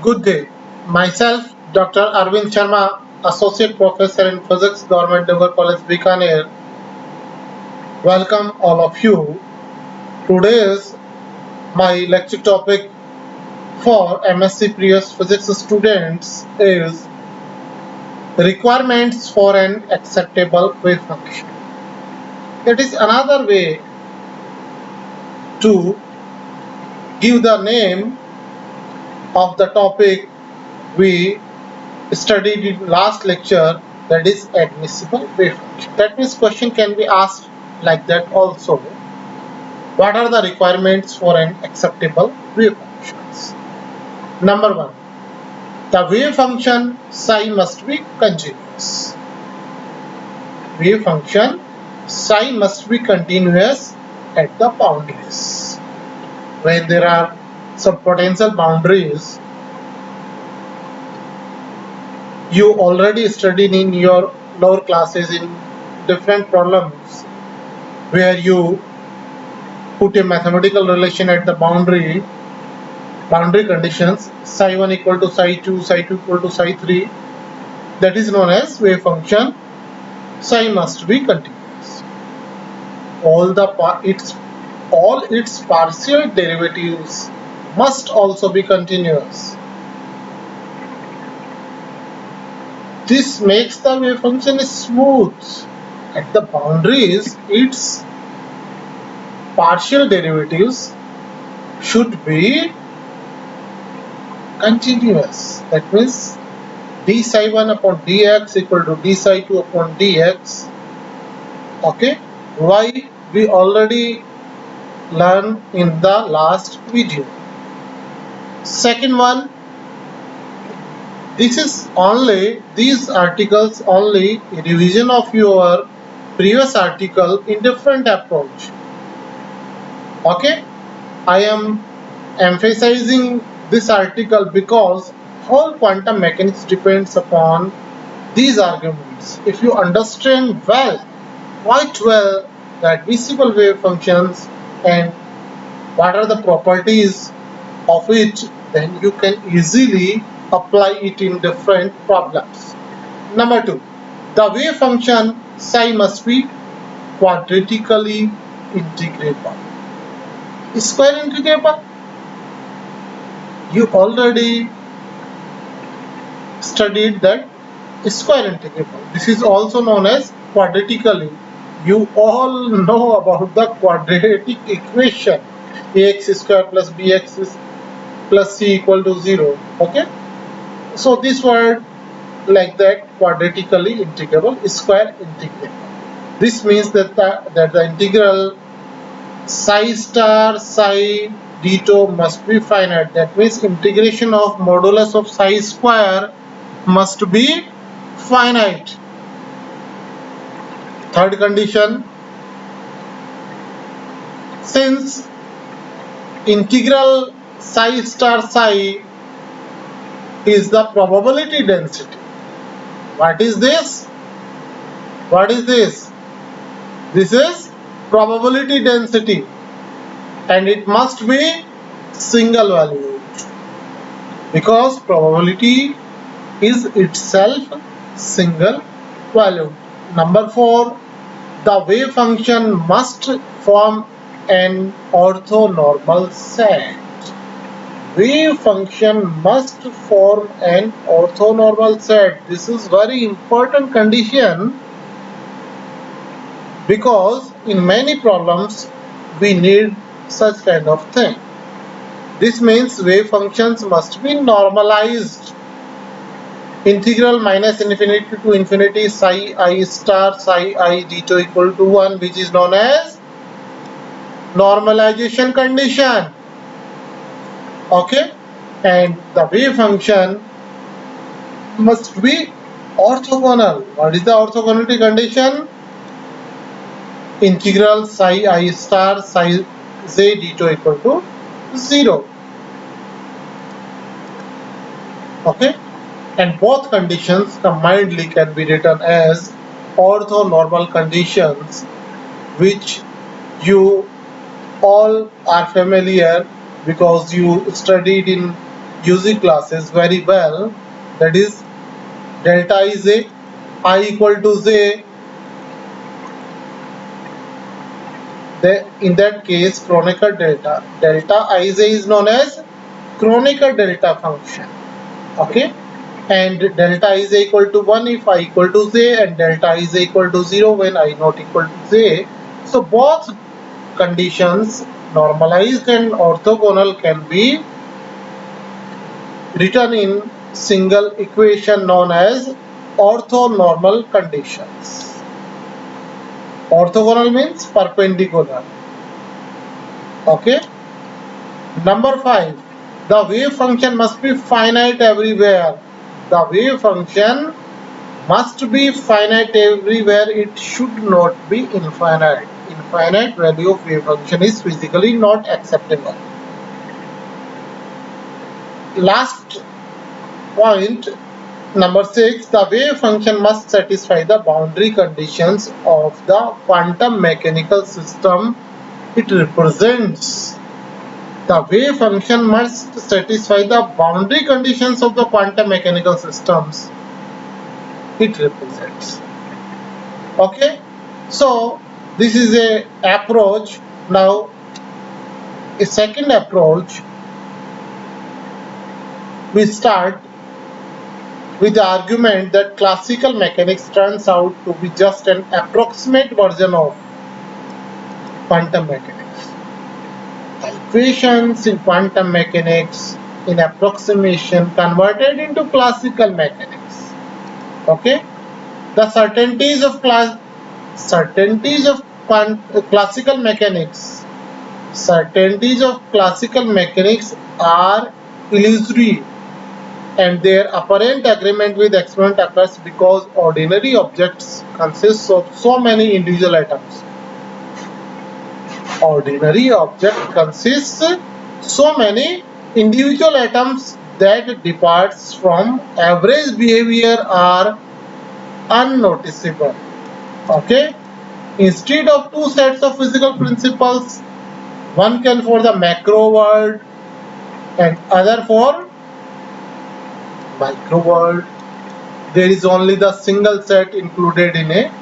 Good day. Myself, Dr. Arvind Sharma, Associate Professor in Physics, Government Devar College, Bikaner. Welcome all of you. Today's my lecture topic for MSc Previous Physics students is requirements for an acceptable wave function. It is another way to give the name of the topic we studied in last lecture, that is admissible wave function. That means question can be asked like that also. What are the requirements for an acceptable wave functions? Number one, the wave function psi must be continuous. Wave function psi must be continuous at the boundaries. When there are some potential boundaries, you already studied in your lower classes in different problems where you put a mathematical relation at the boundary conditions, psi 1 equal to psi 2, psi 2 equal to psi 3, that is known as wave function psi must be continuous. All its partial derivatives must also be continuous. This makes the wave function smooth. At the boundaries, its partial derivatives should be continuous. That means d psi 1 upon dx equal to d psi 2 upon dx. Okay, why we already learned in the last video. Second one, these articles only revision of your previous article in different approach. Okay, I am emphasizing this article because whole quantum mechanics depends upon these arguments. If you understand quite well, the admissible wave functions and what are the properties of it, then you can easily apply it in different problems. Number two, the wave function psi must be quadratically integrable. Square integrable? You already studied that square integrable. This is also known as quadratically. You all know about the quadratic equation, ax square plus bx plus c equal to 0. Okay, so this word like that, quadratically integrable, square integrable. This means that the integral psi star psi d tau must be finite. That means integration of modulus of psi square must be finite. Third condition, since integral psi star psi is the probability density. What is this? What is this? This is probability density, and it must be single valued because probability is itself single valued. Number 4, the wave function must form an orthonormal set. Wave function must form an orthonormal set. This is very important condition because in many problems we need such kind of thing. This means wave functions must be normalized. Integral minus infinity to infinity psi I star psi I d tau equal to 1, which is known as normalization condition. Okay, and the wave function must be orthogonal. What is the orthogonality condition? Integral psi I star psi j d tau equal to 0. Okay, and both conditions combinedly can be written as orthonormal conditions, which you all are familiar because you studied in UG classes very well, that is delta is a I equal to j. In that case, Kronecker delta Ij is known as Kronecker delta function. Okay, and delta is equal to 1 if I equal to j, and delta is equal to 0 when I not equal to j. So both conditions, normalized and orthogonal, can be written in single equation known as orthonormal conditions. Orthogonal means perpendicular. Okay. Number 5. The wave function must be finite everywhere. The wave function must be finite everywhere. It should not be infinite. Infinite value of wave function is physically not acceptable. Last point, number 6. The wave function must satisfy the boundary conditions of the quantum mechanical system it represents. The wave function must satisfy the boundary conditions of the quantum mechanical systems it represents. Okay, so this is a approach. Now a second approach, we start with the argument that classical mechanics turns out to be just an approximate version of quantum mechanics. Equations in quantum mechanics in approximation converted into classical mechanics. Okay, the certainties of classical mechanics are illusory, and their apparent agreement with experiment occurs because ordinary objects consist of so many individual atoms. Ordinary object consists so many individual atoms that departs from average behavior are unnoticeable. Okay, instead of two sets of physical principles, one can for the macro world and other for micro world, there is only the single set included in a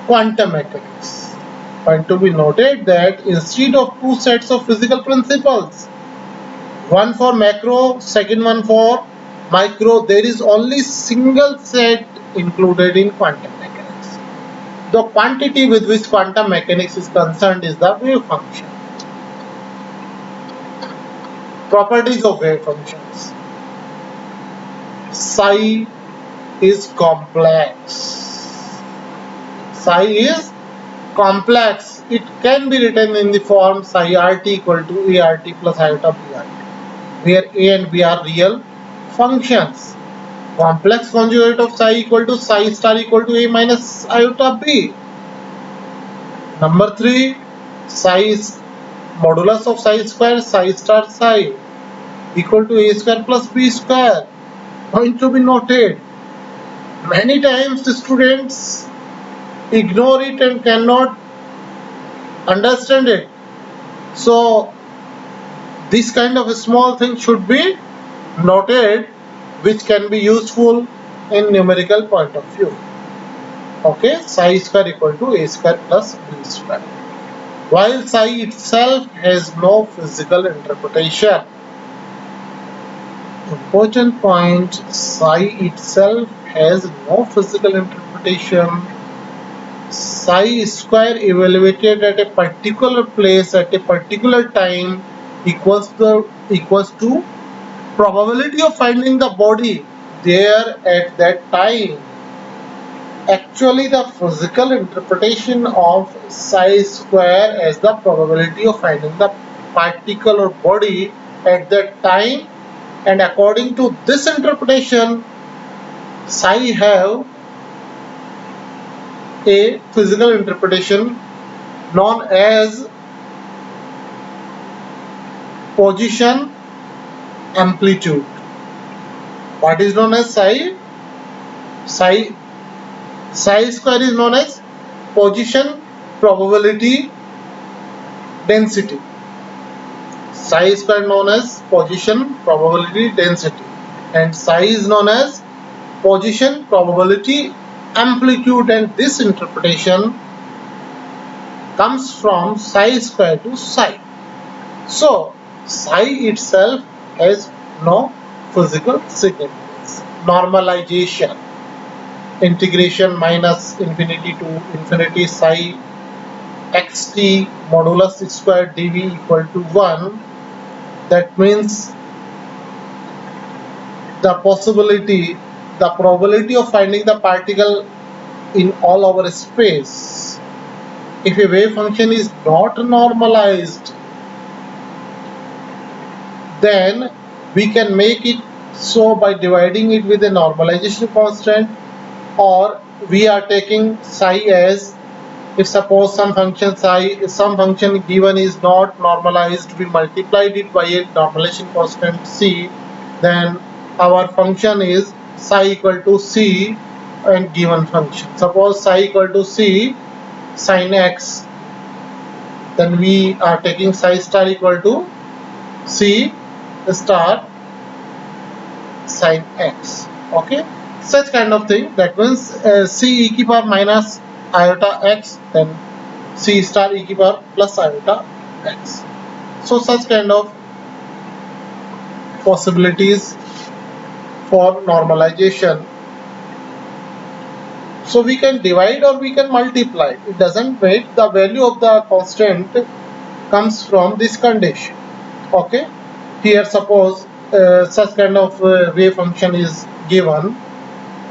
quantum mechanics. Point to be noted that instead of two sets of physical principles, one for macro, second one for micro, there is only single set included in quantum mechanics. The quantity with which quantum mechanics is concerned is the wave function. Properties of wave functions. Psi is complex. Psi is complex. It can be written in the form psi rt equal to art plus iota brt, where a and b are real functions. Complex conjugate of psi equal to psi star equal to a minus iota b. Number 3, psi is modulus of psi square psi star psi equal to a square plus b square. Point to be noted, many times the students ignore it and cannot understand it. So this kind of a small thing should be noted, which can be useful in numerical point of view. Okay, psi square equal to a square plus b square. While psi itself has no physical interpretation. Important point, psi itself has no physical interpretation. Psi square evaluated at a particular place at a particular time equals to probability of finding the body there at that time. Actually, the physical interpretation of psi square as the probability of finding the particular body at that time, and according to this interpretation, psi have a physical interpretation known as position amplitude. What is known as psi? Psi square is known as position probability density. Psi square known as position, probability, density, and psi is known as position, probability, amplitude, and this interpretation comes from psi square to psi. So psi itself has no physical significance. Normalization, integration minus infinity to infinity psi xt modulus square dv equal to 1. That means the probability of finding the particle in all over space. If a wave function is not normalized, then we can make it so by dividing it with a normalization constant, or we are taking psi as, if suppose some function given is not normalized, we multiplied it by a normalization constant c, then our function is psi equal to c and given function. Suppose psi equal to c sin x, then we are taking psi star equal to c star sin x. Okay, such kind of thing. That means c e की power minus iota x, then c star e की power plus iota x. So such kind of possibilities for normalization. So we can divide or we can multiply. It doesn't matter. The value of the constant comes from this condition. Okay. Here suppose such kind of wave function is given.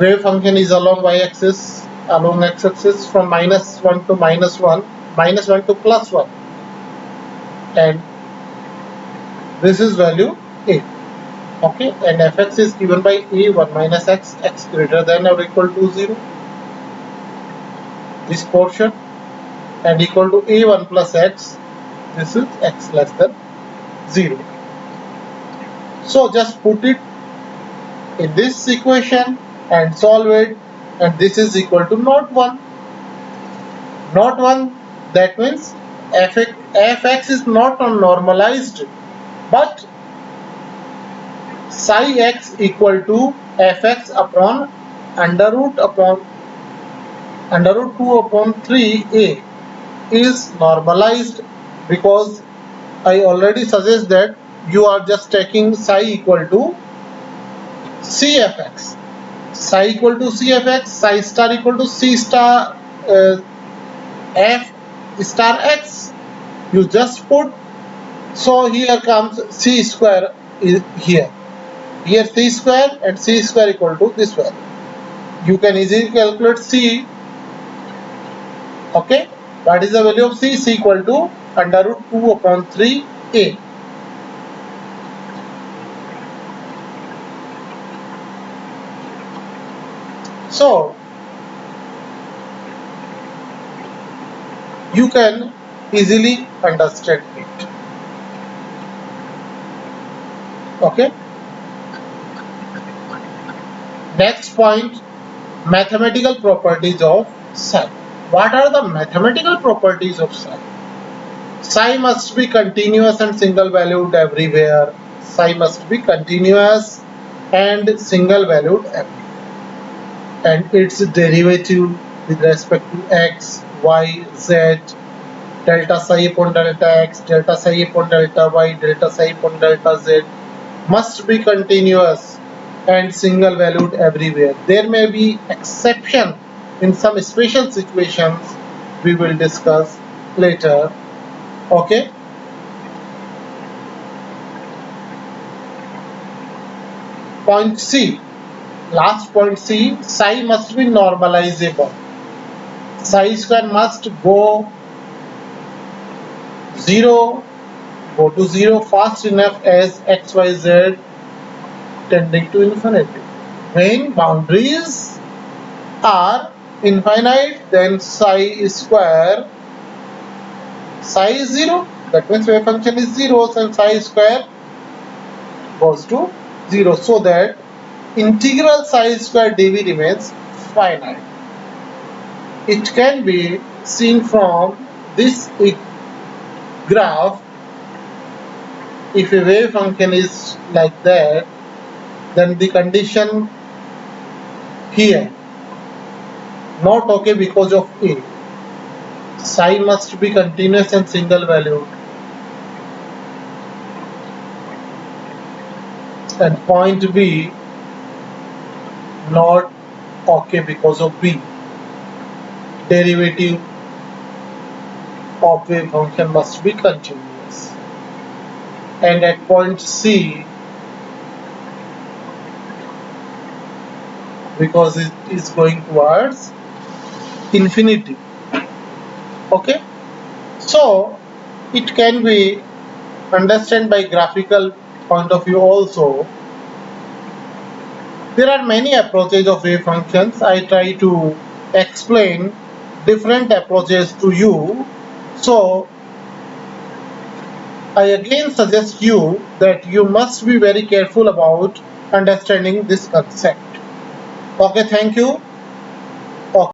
Wave function is along y-axis, along x-axis from -1 to -1, -1 to +1, and this is value a. Okay, and fx is given by a 1 minus x, x greater than or equal to 0. This portion, and equal to a1 plus x. This is x less than 0. So just put it in this equation and solve it, and this is equal to not 1. Not 1, that means fx is not normalized, but psi x equal to fx upon under root 2 upon 3a is normalized, because I already suggest that you are just taking psi equal to cfx. Psi equal to cfx, psi star equal to c star f star x. You just put, so here comes c square is here. Here c square and c square equal to this value. You can easily calculate c. Okay, what is the value of c? C equal to under root 2 upon 3a. So you can easily understand it. Okay. Next point, mathematical properties of psi. What are the mathematical properties of psi? Psi must be continuous and single valued everywhere. Psi must be continuous and single valued everywhere. And its derivative with respect to x, y, z, delta psi upon delta x, delta psi upon delta y, delta psi upon delta z must be continuous and single valued everywhere. There may be exception in some special situations we will discuss later. Okay. Point C. Last point C. Psi must be normalizable. Psi square must go to 0 fast enough as xyz tending to infinity. When boundaries are infinite, then psi square, psi is 0, that means wave function is 0, and psi square goes to 0, so that integral psi square dv remains finite. It can be seen from this graph. if a wave function is like that, then the condition here not okay because of A. Psi must be continuous and single valued, and point B not okay because of B. Derivative of wave function must be continuous. And at point C, because it is going towards infinity. Okay, so it can be understood by graphical point of view also. There are many approaches of wave functions. I try to explain different approaches to you. So I again suggest you that you must be very careful about understanding this concept. Okay, thank you. Okay.